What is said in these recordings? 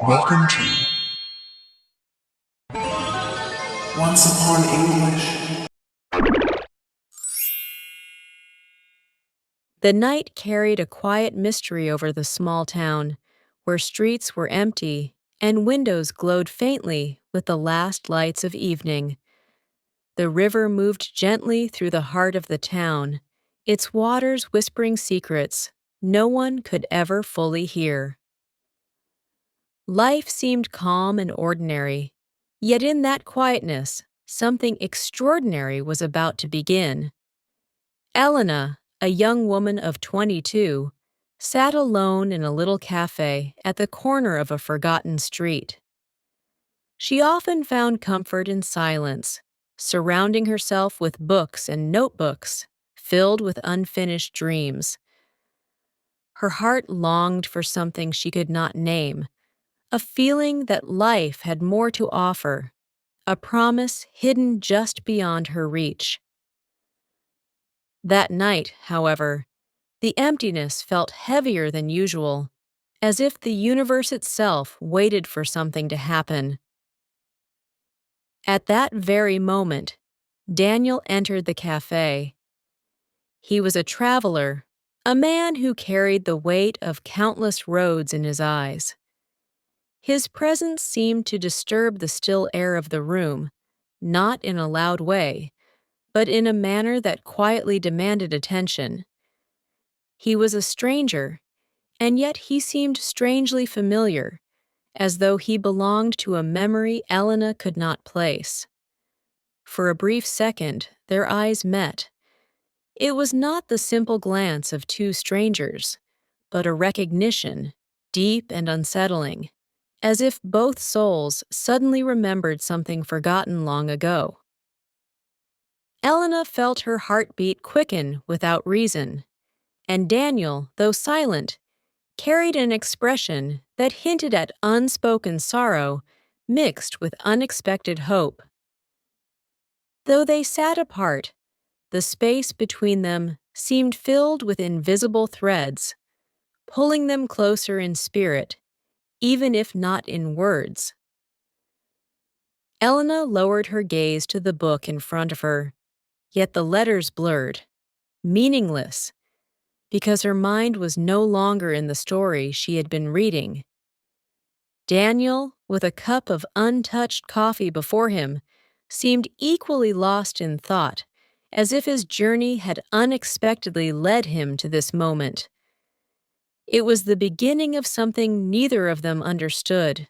Welcome to Once Upon English. The night carried a quiet mystery over the small town, where streets were empty and windows glowed faintly with the last lights of evening. The river moved gently through the heart of the town, its waters whispering secrets no one could ever fully hear. Life seemed calm and ordinary, yet in that quietness, something extraordinary was about to begin. Elena, a young woman of 22, sat alone in a little cafe at the corner of a forgotten street. She often found comfort in silence, surrounding herself with books and notebooks filled with unfinished dreams. Her heart longed for something she could not name, a feeling that life had more to offer, a promise hidden just beyond her reach. That night, however, the emptiness felt heavier than usual, as if the universe itself waited for something to happen. At that very moment, Daniel entered the cafe. He was a traveler, a man who carried the weight of countless roads in his eyes. His presence seemed to disturb the still air of the room, not in a loud way, but in a manner that quietly demanded attention. He was a stranger, and yet he seemed strangely familiar, as though he belonged to a memory Elena could not place. For a brief second, their eyes met. It was not the simple glance of two strangers, but a recognition, deep and unsettling, as if both souls suddenly remembered something forgotten long ago. Elena felt her heartbeat quicken without reason, and Daniel, though silent, carried an expression that hinted at unspoken sorrow mixed with unexpected hope. Though they sat apart, the space between them seemed filled with invisible threads, pulling them closer in spirit, even if not in words. Elena lowered her gaze to the book in front of her, yet the letters blurred, meaningless, because her mind was no longer in the story she had been reading. Daniel, with a cup of untouched coffee before him, seemed equally lost in thought, as if his journey had unexpectedly led him to this moment. It was the beginning of something neither of them understood.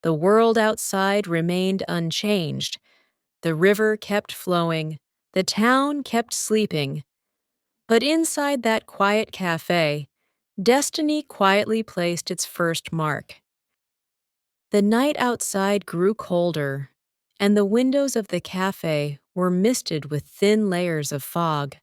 The world outside remained unchanged. The river kept flowing. The town kept sleeping. But inside that quiet cafe, destiny quietly placed its first mark. The night outside grew colder, and the windows of the cafe were misted with thin layers of fog.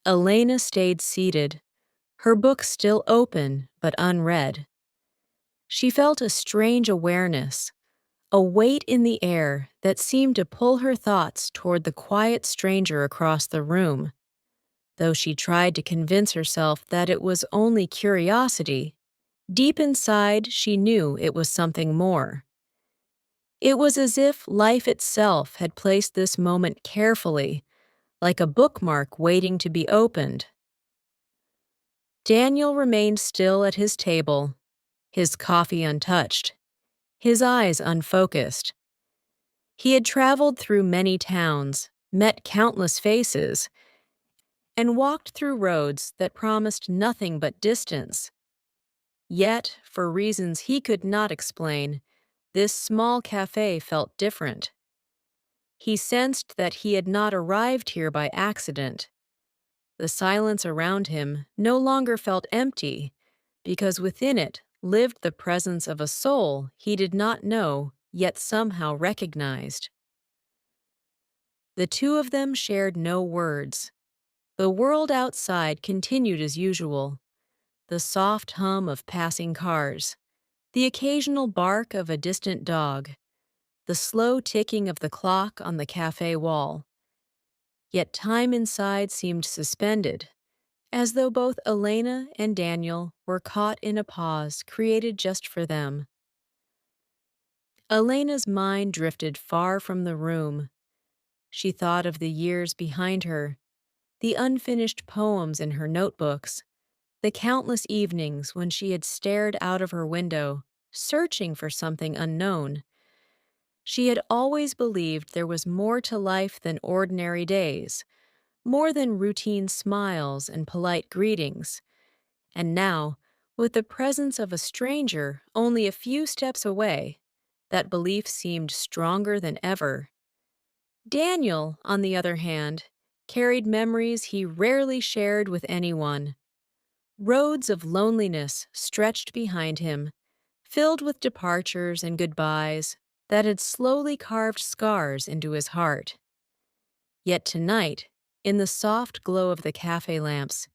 Elena stayed seated, her book still open but unread. She felt a strange awareness, a weight in the air that seemed to pull her thoughts toward the quiet stranger across the room. Though she tried to convince herself that it was only curiosity, deep inside she knew it was something more. It was as if life itself had placed this moment carefully, like a bookmark waiting to be opened. Daniel remained still at his table, his coffee untouched, his eyes unfocused. He had traveled through many towns, met countless faces, and walked through roads that promised nothing but distance. Yet, for reasons he could not explain, this small cafe felt different. He sensed that he had not arrived here by accident. The silence around him no longer felt empty, because within it lived the presence of a soul he did not know, yet somehow recognized. The two of them shared no words. The world outside continued as usual. The soft hum of passing cars, the occasional bark of a distant dog, the slow ticking of the clock on the cafe wall. Yet time inside seemed suspended, as though both Elena and Daniel were caught in a pause created just for them. Elena's mind drifted far from the room. She thought of the years behind her, the unfinished poems in her notebooks, the countless evenings when she had stared out of her window, searching for something unknown. She had always believed there was more to life than ordinary days, more than routine smiles and polite greetings. And now, with the presence of a stranger only a few steps away, that belief seemed stronger than ever. Daniel, on the other hand, carried memories he rarely shared with anyone. Roads of loneliness stretched behind him, filled with departures and goodbyes that had slowly carved scars into his heart. Yet tonight, in the soft glow of the cafe lamps,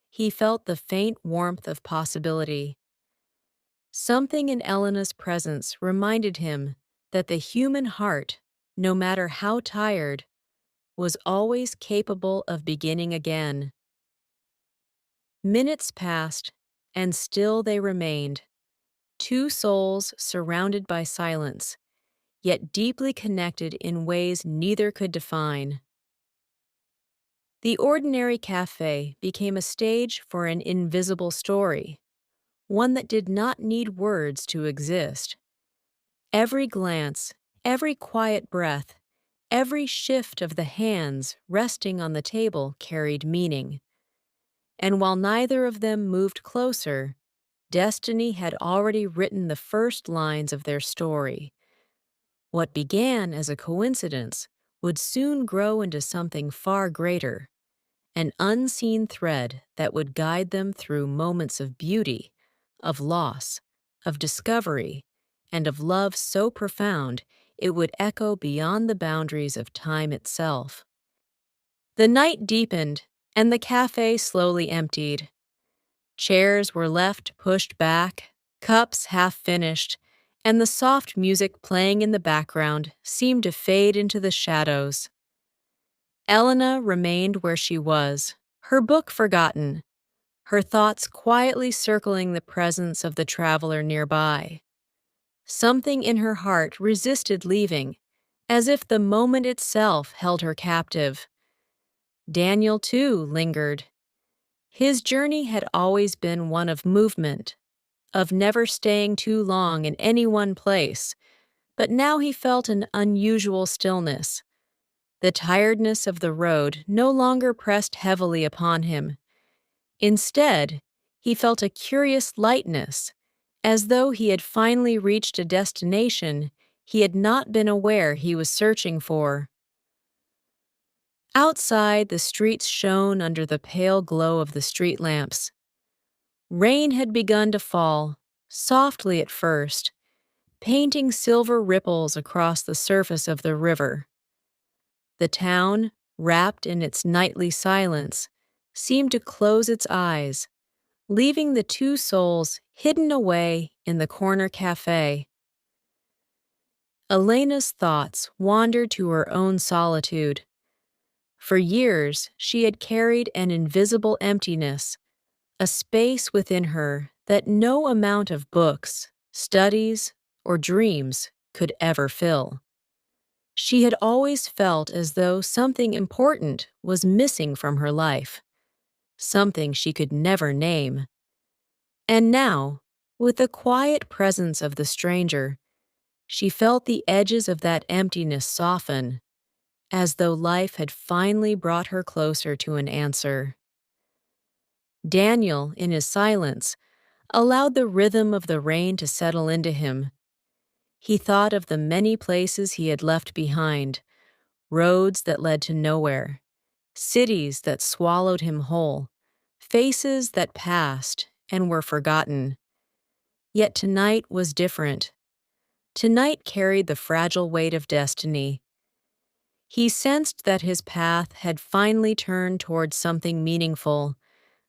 he felt the faint warmth of possibility. Something in Elena's presence reminded him that the human heart, no matter how tired, was always capable of beginning again. Minutes passed, and still they remained, two souls surrounded by silence, yet deeply connected in ways neither could define. The ordinary cafe became a stage for an invisible story, one that did not need words to exist. Every glance, every quiet breath, every shift of the hands resting on the table carried meaning. And while neither of them moved closer, destiny had already written the first lines of their story. What began as a coincidence would soon grow into something far greater, an unseen thread that would guide them through moments of beauty, of loss, of discovery, and of love so profound it would echo beyond the boundaries of time itself. The night deepened, and the cafe slowly emptied. Chairs were left pushed back, cups half finished, and the soft music playing in the background seemed to fade into the shadows. Elena remained where she was, her book forgotten, her thoughts quietly circling the presence of the traveler nearby. Something in her heart resisted leaving, as if the moment itself held her captive. Daniel, too, lingered. His journey had always been one of movement, of never staying too long in any one place, but now he felt an unusual stillness. The tiredness of the road no longer pressed heavily upon him. Instead, he felt a curious lightness, as though he had finally reached a destination he had not been aware he was searching for. Outside, the streets shone under the pale glow of the street lamps. Rain had begun to fall, softly at first, painting silver ripples across the surface of the river. The town, wrapped in its nightly silence, seemed to close its eyes, leaving the two souls hidden away in the corner cafe. Elena's thoughts wandered to her own solitude. For years, she had carried an invisible emptiness, a space within her that no amount of books, studies, or dreams could ever fill. She had always felt as though something important was missing from her life, something she could never name. And now, with the quiet presence of the stranger, she felt the edges of that emptiness soften, as though life had finally brought her closer to an answer. Daniel, in his silence, allowed the rhythm of the rain to settle into him. He thought of the many places he had left behind, roads that led to nowhere, cities that swallowed him whole, faces that passed and were forgotten. Yet tonight was different. Tonight carried the fragile weight of destiny. He sensed that his path had finally turned towards something meaningful,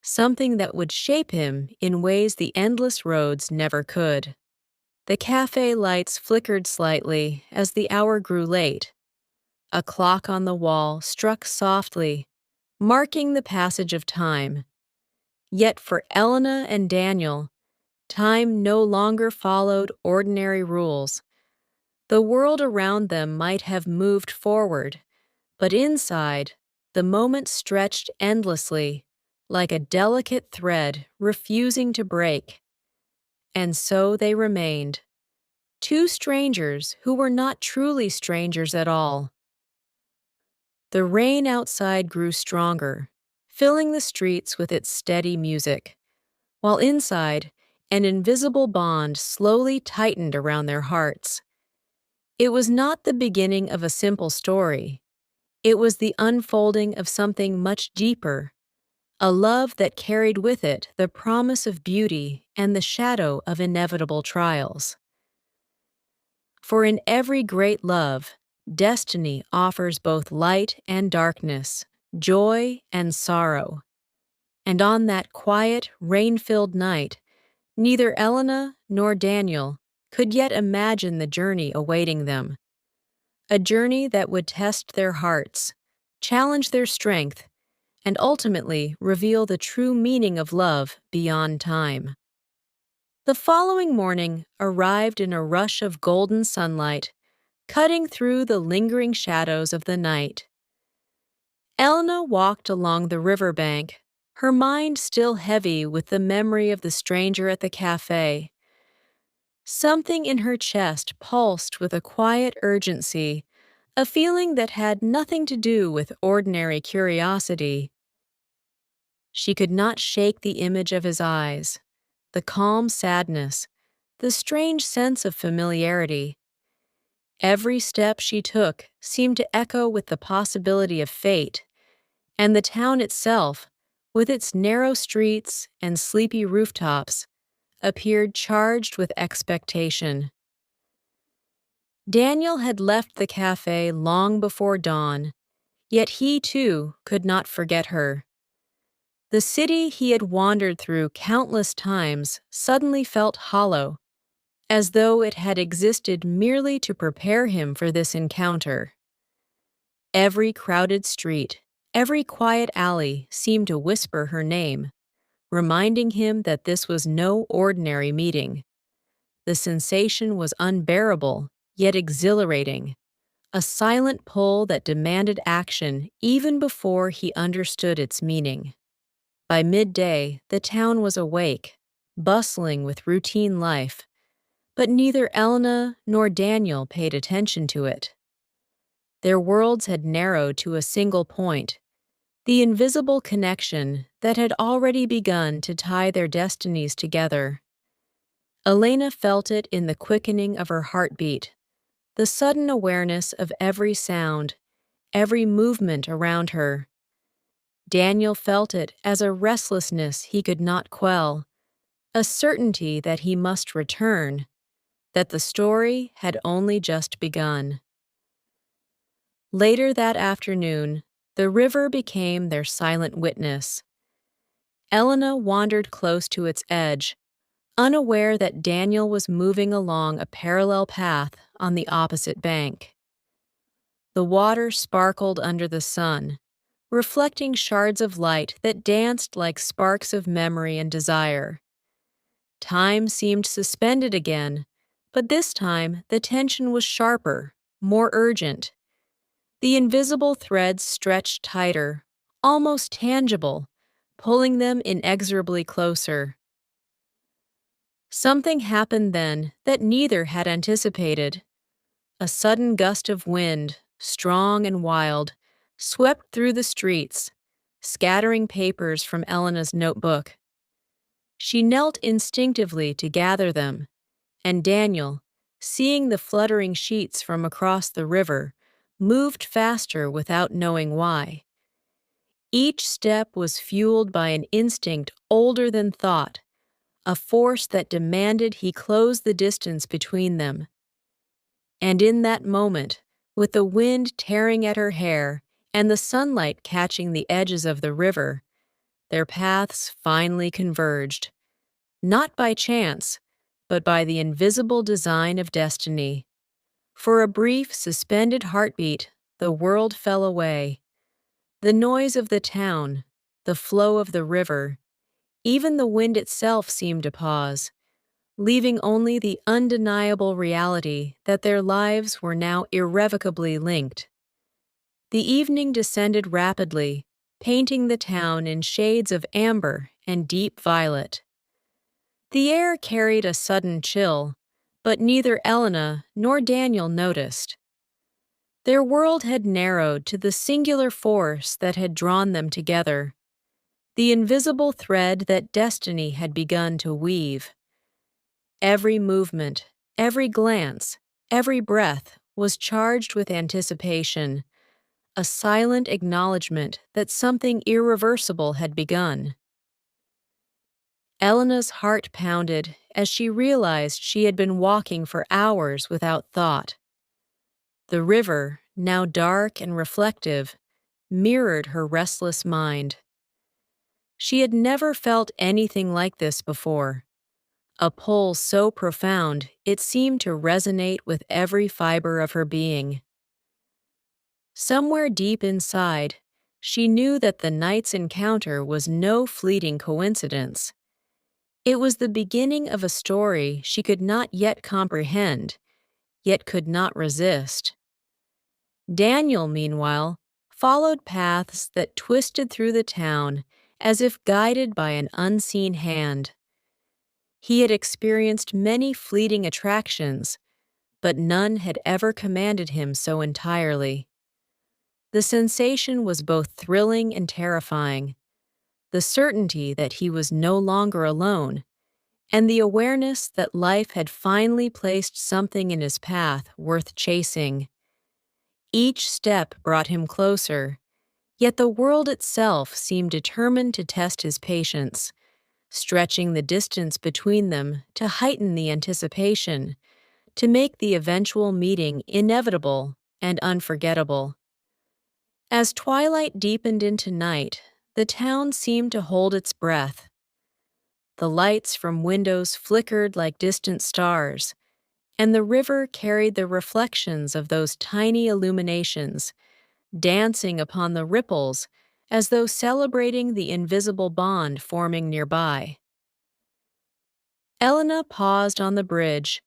something that would shape him in ways the endless roads never could. The cafe lights flickered slightly as the hour grew late. A clock on the wall struck softly, marking the passage of time. Yet for Elena and Daniel, time no longer followed ordinary rules. The world around them might have moved forward, but inside, the moment stretched endlessly, like a delicate thread refusing to break. And so they remained, two strangers who were not truly strangers at all. The rain outside grew stronger, filling the streets with its steady music, while inside, an invisible bond slowly tightened around their hearts. It was not the beginning of a simple story. It was the unfolding of something much deeper, a love that carried with it the promise of beauty and the shadow of inevitable trials. For in every great love, destiny offers both light and darkness, joy and sorrow. And on that quiet, rain-filled night, neither Elena nor Daniel could yet imagine the journey awaiting them, a journey that would test their hearts, challenge their strength, and ultimately reveal the true meaning of love beyond time. The following morning arrived in a rush of golden sunlight, cutting through the lingering shadows of the night. Elena walked along the riverbank, her mind still heavy with the memory of the stranger at the cafe. Something in her chest pulsed with a quiet urgency, a feeling that had nothing to do with ordinary curiosity. She could not shake the image of his eyes, the calm sadness, the strange sense of familiarity. Every step she took seemed to echo with the possibility of fate, and the town itself, with its narrow streets and sleepy rooftops, appeared charged with expectation. Daniel had left the cafe long before dawn, yet he too could not forget her. The city he had wandered through countless times suddenly felt hollow, as though it had existed merely to prepare him for this encounter. Every crowded street, every quiet alley seemed to whisper her name, reminding him that this was no ordinary meeting. The sensation was unbearable, yet exhilarating, a silent pull that demanded action even before he understood its meaning. By midday, the town was awake, bustling with routine life, but neither Elena nor Daniel paid attention to it. Their worlds had narrowed to a single point, the invisible connection that had already begun to tie their destinies together. Elena felt it in the quickening of her heartbeat, the sudden awareness of every sound, every movement around her. Daniel felt it as a restlessness he could not quell, a certainty that he must return, that the story had only just begun. Later that afternoon, the river became their silent witness. Elena wandered close to its edge, unaware that Daniel was moving along a parallel path on the opposite bank. The water sparkled under the sun, reflecting shards of light that danced like sparks of memory and desire. Time seemed suspended again, but this time the tension was sharper, more urgent. The invisible threads stretched tighter, almost tangible, pulling them inexorably closer. Something happened then that neither had anticipated. A sudden gust of wind, strong and wild, swept through the streets, scattering papers from Elena's notebook. She knelt instinctively to gather them, and Daniel, seeing the fluttering sheets from across the river, moved faster without knowing why. Each step was fueled by an instinct older than thought, a force that demanded he close the distance between them. And in that moment, with the wind tearing at her hair and the sunlight catching the edges of the river, their paths finally converged, not by chance, but by the invisible design of destiny. For a brief, suspended heartbeat, the world fell away. The noise of the town, the flow of the river, even the wind itself seemed to pause, leaving only the undeniable reality that their lives were now irrevocably linked. The evening descended rapidly, painting the town in shades of amber and deep violet. The air carried a sudden chill, but neither Elena nor Daniel noticed. Their world had narrowed to the singular force that had drawn them together, the invisible thread that destiny had begun to weave. Every movement, every glance, every breath was charged with anticipation, a silent acknowledgement that something irreversible had begun. Elena's heart pounded as she realized she had been walking for hours without thought. The river, now dark and reflective, mirrored her restless mind. She had never felt anything like this before, a pull so profound it seemed to resonate with every fiber of her being. Somewhere deep inside, she knew that the night's encounter was no fleeting coincidence. It was the beginning of a story she could not yet comprehend, yet could not resist. Daniel, meanwhile, followed paths that twisted through the town as if guided by an unseen hand. He had experienced many fleeting attractions, but none had ever commanded him so entirely. The sensation was both thrilling and terrifying, the certainty that he was no longer alone, and the awareness that life had finally placed something in his path worth chasing. Each step brought him closer, yet the world itself seemed determined to test his patience, stretching the distance between them to heighten the anticipation, to make the eventual meeting inevitable and unforgettable. As twilight deepened into night, the town seemed to hold its breath. The lights from windows flickered like distant stars, and the river carried the reflections of those tiny illuminations, dancing upon the ripples as though celebrating the invisible bond forming nearby. Elena paused on the bridge,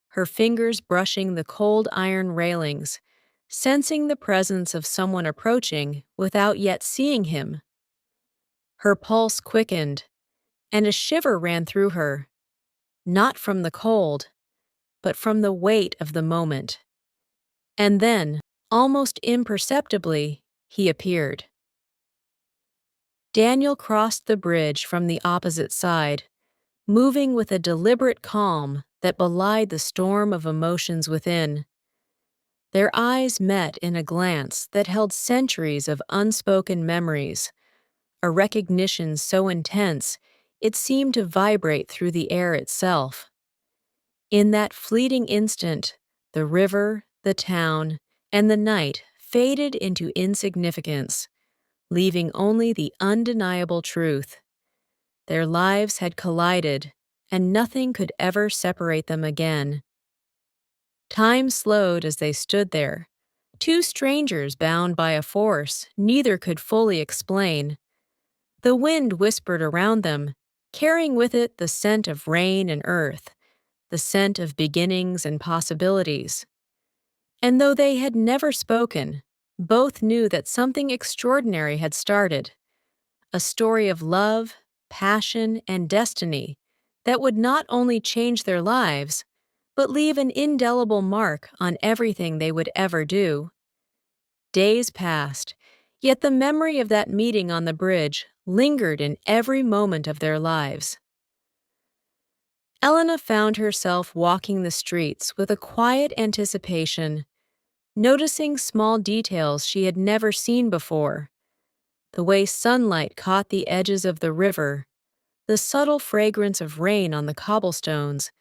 her fingers brushing the cold iron railings, sensing the presence of someone approaching without yet seeing him. Her pulse quickened, and a shiver ran through her, not from the cold, but from the weight of the moment. And then, almost imperceptibly, he appeared. Daniel crossed the bridge from the opposite side, moving with a deliberate calm that belied the storm of emotions within. Their eyes met in a glance that held centuries of unspoken memories, a recognition so intense it seemed to vibrate through the air itself. In that fleeting instant, the river, the town, and the night faded into insignificance, leaving only the undeniable truth. Their lives had collided, and nothing could ever separate them again. Time slowed as they stood there, two strangers bound by a force neither could fully explain. The wind whispered around them, carrying with it the scent of rain and earth, the scent of beginnings and possibilities. And though they had never spoken, both knew that something extraordinary had started, a story of love, passion, and destiny that would not only change their lives, but leave an indelible mark on everything they would ever do. Days passed, yet the memory of that meeting on the bridge lingered in every moment of their lives. Elena found herself walking the streets with a quiet anticipation, noticing small details she had never seen before. The way sunlight caught the edges of the river, the subtle fragrance of rain on the cobblestones,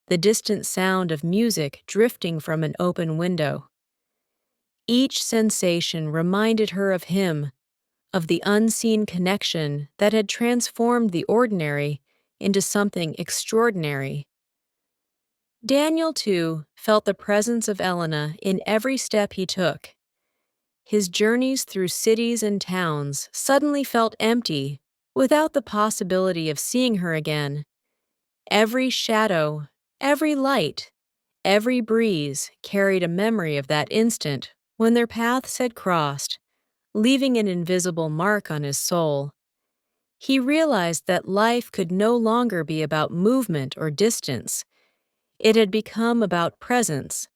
the distant sound of music drifting from an open window. Each sensation reminded her of him, of the unseen connection that had transformed the ordinary into something extraordinary. Daniel, too, felt the presence of Elena in every step he took. His journeys through cities and towns suddenly felt empty, without the possibility of seeing her again. Every shadow, every light, every breeze carried a memory of that instant when their paths had crossed, leaving an invisible mark on his soul. He realized that life could no longer be about movement or distance. It had become about presence,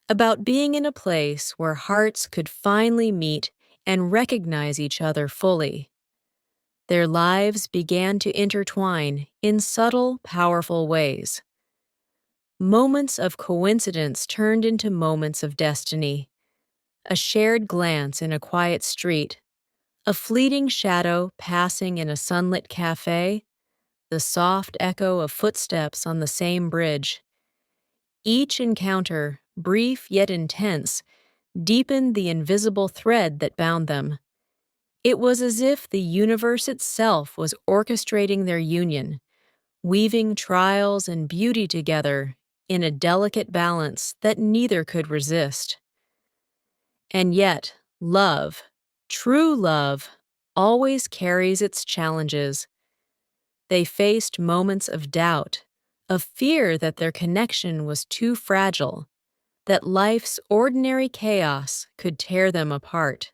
about being in a place where hearts could finally meet and recognize each other fully. Their lives began to intertwine in subtle, powerful ways. Moments of coincidence turned into moments of destiny. A shared glance in a quiet street, a fleeting shadow passing in a sunlit cafe, the soft echo of footsteps on the same bridge. Each encounter, brief yet intense, deepened the invisible thread that bound them. It was as if the universe itself was orchestrating their union, weaving trials and beauty together in a delicate balance that neither could resist. And yet, love, true love, always carries its challenges. They faced moments of doubt, of fear that their connection was too fragile, that life's ordinary chaos could tear them apart.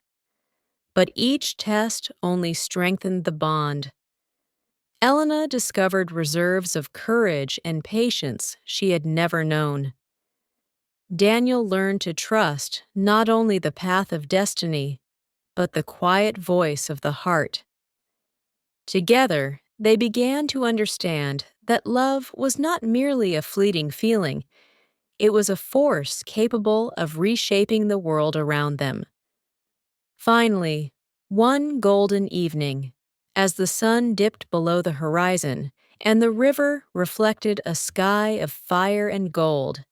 But each test only strengthened the bond. Elena discovered reserves of courage and patience she had never known. Daniel learned to trust not only the path of destiny, but the quiet voice of the heart. Together, they began to understand that love was not merely a fleeting feeling, it was a force capable of reshaping the world around them. Finally, one golden evening, as the sun dipped below the horizon and the river reflected a sky of fire and gold,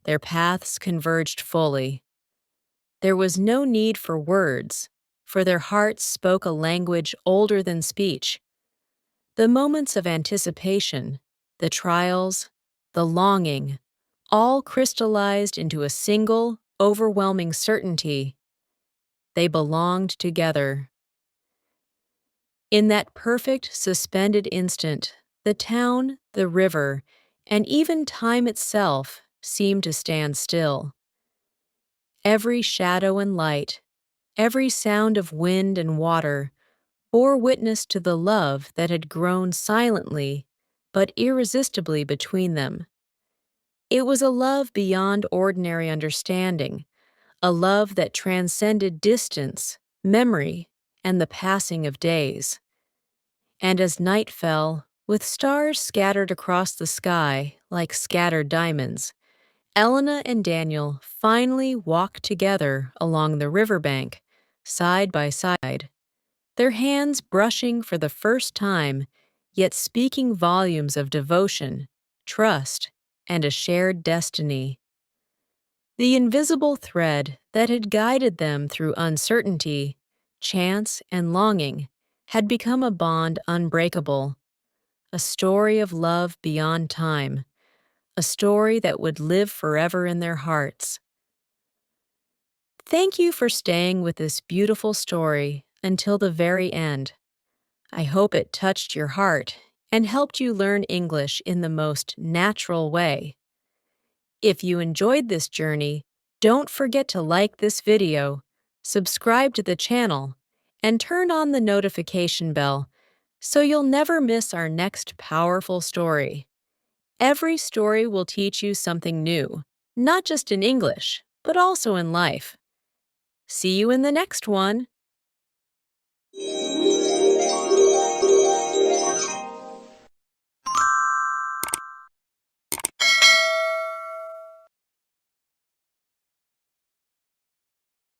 their paths converged fully. There was no need for words, for their hearts spoke a language older than speech. The moments of anticipation, the trials, the longing, all crystallized into a single, overwhelming certainty. They belonged together. In that perfect, suspended instant, the town, the river, and even time itself seemed to stand still. Every shadow and light, every sound of wind and water, bore witness to the love that had grown silently but irresistibly between them. It was a love beyond ordinary understanding, a love that transcended distance, memory, and the passing of days. And as night fell, with stars scattered across the sky like scattered diamonds, Elena and Daniel finally walked together along the riverbank, side by side, their hands brushing for the first time, yet speaking volumes of devotion, trust, and a shared destiny. The invisible thread that had guided them through uncertainty, chance, and longing had become a bond unbreakable, a story of love beyond time, a story that would live forever in their hearts. Thank you for staying with this beautiful story until the very end. I hope it touched your heart and helped you learn English in the most natural way. If you enjoyed this journey, don't forget to like this video, subscribe to the channel, and turn on the notification bell so you'll never miss our next powerful story. Every story will teach you something new, not just in English, but also in life. See you in the next one.